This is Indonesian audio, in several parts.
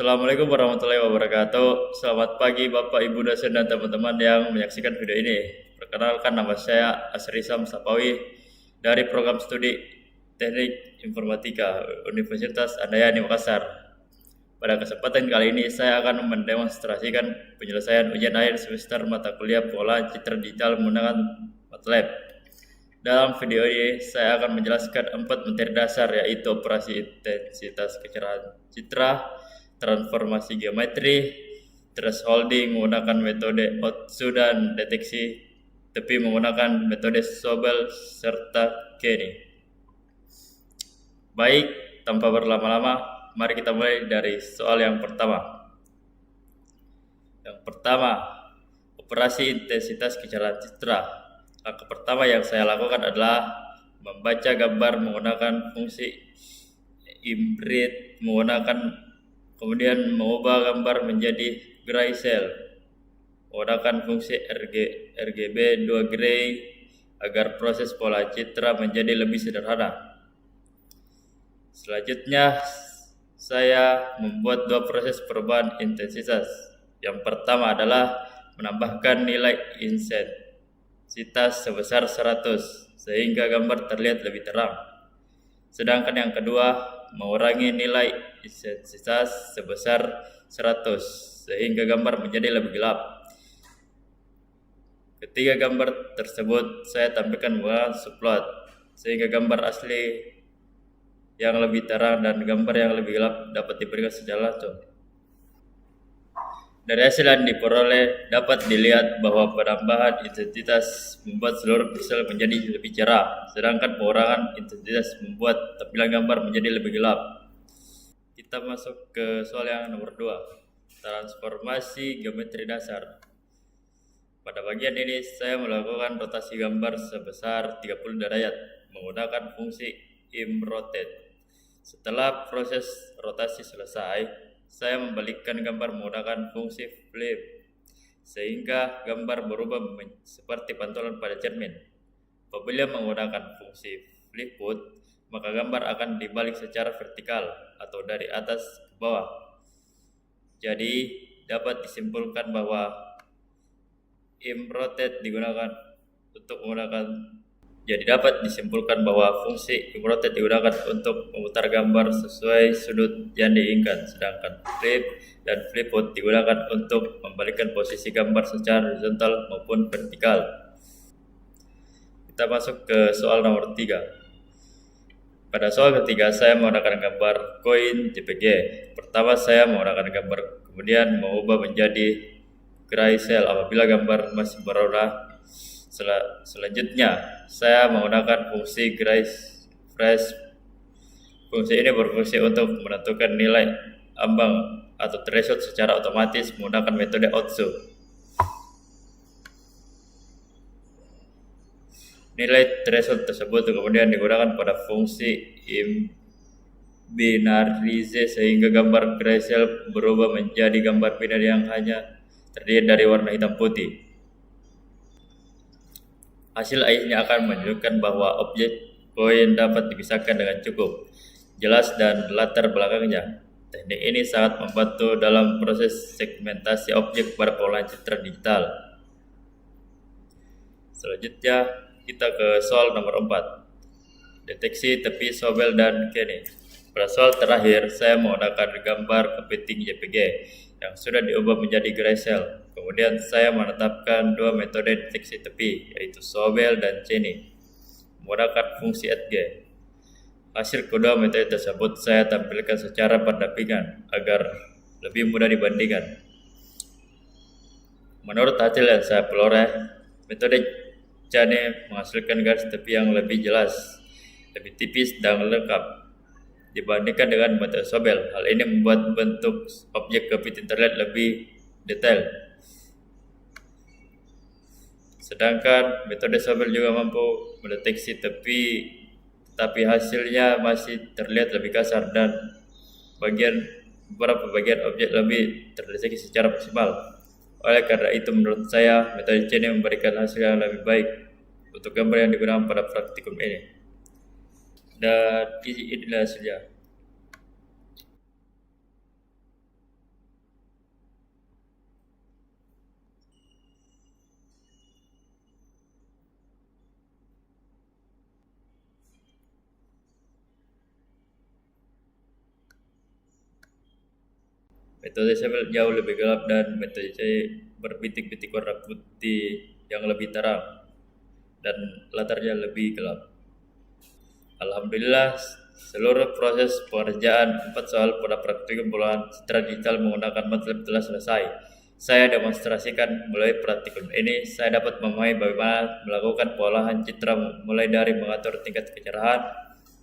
Assalamualaikum warahmatullahi wabarakatuh. Selamat pagi Bapak, Ibu dosen dan teman-teman yang menyaksikan video ini. Perkenalkan, nama saya Asrisam Sapawi dari program studi Teknik Informatika Universitas Andayani Makassar. Pada kesempatan kali ini saya akan mendemonstrasikan penyelesaian ujian akhir semester mata kuliah pengolahan citra digital menggunakan MATLAB. Dalam video ini saya akan menjelaskan 4 materi dasar, yaitu operasi intensitas kecerahan citra, transformasi geometri, thresholding menggunakan metode Otsu, dan deteksi tepi menggunakan metode Sobel serta Kenny. Baik, tanpa berlama-lama, mari kita mulai dari soal yang pertama. Yang pertama, operasi intensitas kecerahan citra. Langkah pertama yang saya lakukan adalah membaca gambar menggunakan fungsi inbreed, kemudian mengubah gambar menjadi gray cell menggunakan fungsi RGB 2 gray agar proses pola citra menjadi lebih sederhana. Selanjutnya saya membuat 2 proses perubahan intensitas. Yang pertama adalah menambahkan nilai intensitas sebesar 100 sehingga gambar terlihat lebih terang. Sedangkan yang kedua, mengurangi nilai intensitas sebesar 100 sehingga gambar menjadi lebih gelap. Ketiga gambar tersebut saya tampilkan menggunakan subplot sehingga gambar asli yang lebih terang dan gambar yang lebih gelap dapat diberikan secara langsung. Dari hasil yang diperoleh dapat dilihat bahwa penambahan intensitas membuat seluruh pixel menjadi lebih cerah, sedangkan pengurangan intensitas membuat tampilan gambar menjadi lebih gelap. Kita masuk ke soal yang nomor 2, transformasi geometri dasar. Pada bagian ini saya melakukan rotasi gambar sebesar 30 derajat menggunakan fungsi imRotate. Setelah proses rotasi selesai, saya membalikkan gambar menggunakan fungsi flip sehingga gambar berubah seperti pantulan pada cermin. Apabila menggunakan fungsi flipwood, maka gambar akan dibalik secara vertikal atau dari atas ke bawah. Jadi dapat disimpulkan bahwa imRotate digunakan fungsi imRotate digunakan untuk memutar gambar sesuai sudut yang diinginkan, sedangkan flip dan flipwood digunakan untuk membalikkan posisi gambar secara horizontal maupun vertikal. Kita masuk ke soal nomor 3. Pada soal ketiga saya menggunakan gambar koin JPG. Pertama saya menggunakan gambar, kemudian mengubah menjadi gray cell apabila gambar masih berwarna. Selanjutnya, saya menggunakan fungsi gray fresh. Fungsi ini berfungsi untuk menentukan nilai ambang atau threshold secara otomatis menggunakan metode Otsu. Nilai threshold tersebut kemudian digunakan pada fungsi imbinarize sehingga gambar gray cell berubah menjadi gambar binar yang hanya terdiri dari warna hitam putih. Hasil akhirnya akan menunjukkan bahwa objek koin dapat dipisahkan dengan cukup jelas dan latar belakangnya. Teknik ini sangat membantu dalam proses segmentasi objek pada pengolahan citra digital. Selanjutnya kita ke soal nomor 4, deteksi tepi Sobel dan Kenny. Pada soal terakhir saya menggunakan gambar kepiting JPG yang sudah diubah menjadi gray cell. Kemudian saya menetapkan 2 metode deteksi tepi, yaitu Sobel dan Kenny menggunakan fungsi @g. Hasil kedua metode tersebut saya tampilkan secara pendampingan agar lebih mudah dibandingkan. Menurut hasil yang saya peroleh, metode Kenny menghasilkan garis tepi yang lebih jelas, lebih tipis dan lengkap dibandingkan dengan metode Sobel. Hal ini membuat bentuk objek kepiting terlihat lebih detail. Sedangkan metode Sobel juga mampu mendeteksi tepi, tapi hasilnya masih terlihat lebih kasar dan beberapa bagian objek lebih terdeteksi secara maksimal. Oleh karena itu, menurut saya metode Kenny memberikan hasil yang lebih baik untuk gambar yang digunakan pada praktikum ini. Dan inilah hasilnya. Metode saya jauh lebih gelap dan metode saya berbintik-bintik warna putih yang lebih terang dan latarnya lebih gelap. Alhamdulillah, seluruh proses pengerjaan 4 soal pada praktikum pengolahan citra digital menggunakan MATLAB telah selesai. Saya demonstrasikan melalui praktikum ini, saya dapat memahami bagaimana melakukan pengolahan citra mulai dari mengatur tingkat kecerahan,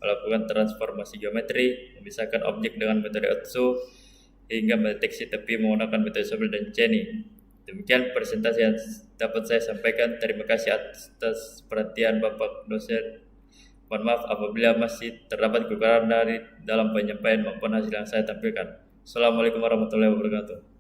melakukan transformasi geometri, memisahkan objek dengan metode Otsu, hingga mendeteksi tepi menggunakan metode Sobel dan Cheney. Demikian presentasi yang dapat saya sampaikan. Terima kasih atas perhatian Bapak dosen. Mohon maaf apabila masih terdapat kekurangan dari dalam penyampaian maupun hasil yang saya tampilkan. Assalamualaikum warahmatullahi wabarakatuh.